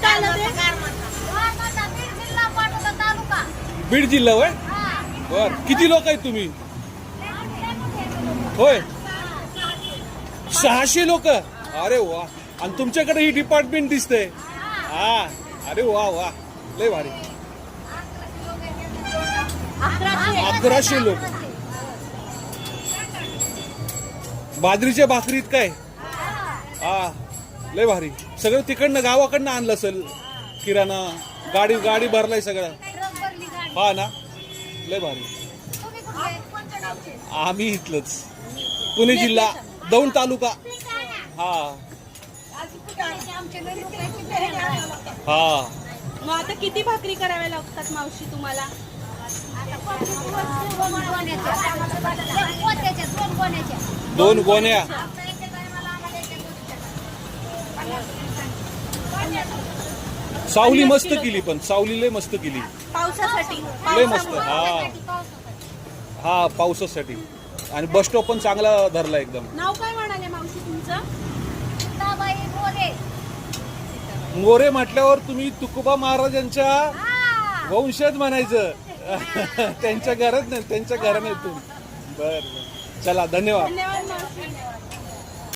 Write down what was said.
कुठं आलं ते? बीड जिल्हा होय. बर, किती लोक आहेत तुम्ही? होय, 600 लोक. अरे वा. आणि तुमच्याकडे ही डिपार्टमेंट दिसतंय. हा, अरे वा वा, लय भारी. 1100 लोक. बाजरीच्या भाकरीत काय? हा, लय भारी. सगळं तिकडनं गावाकडनं आणलं असेल किराणा. गाडी गाडी भरलाय सगळं. हा ना, लय भारी. आम्ही इथलंच, पुणे जिल्हा, दौंड तालुका. हा हा. मग आता किती भाकरी कराव्या लागतात मावशी तुम्हाला? 2 गोण्या. सावली मस्त केली, पण सावली लय मस्त केली. पावसासाठी. लय मस्त. हा हा, पावसासाठी. आणि बस स्टॉप पण चांगला धरला एकदम. नाव काय म्हणाले मावशी तुमचं? मोरे म्हटल्यावर तुम्ही तुकोबा महाराजांच्या वंशज म्हणायचं. त्यांच्या घरात नाही, त्यांच्या घराने तुम्ही. बर, चला, धन्यवाद. धन्यवाद मावशी.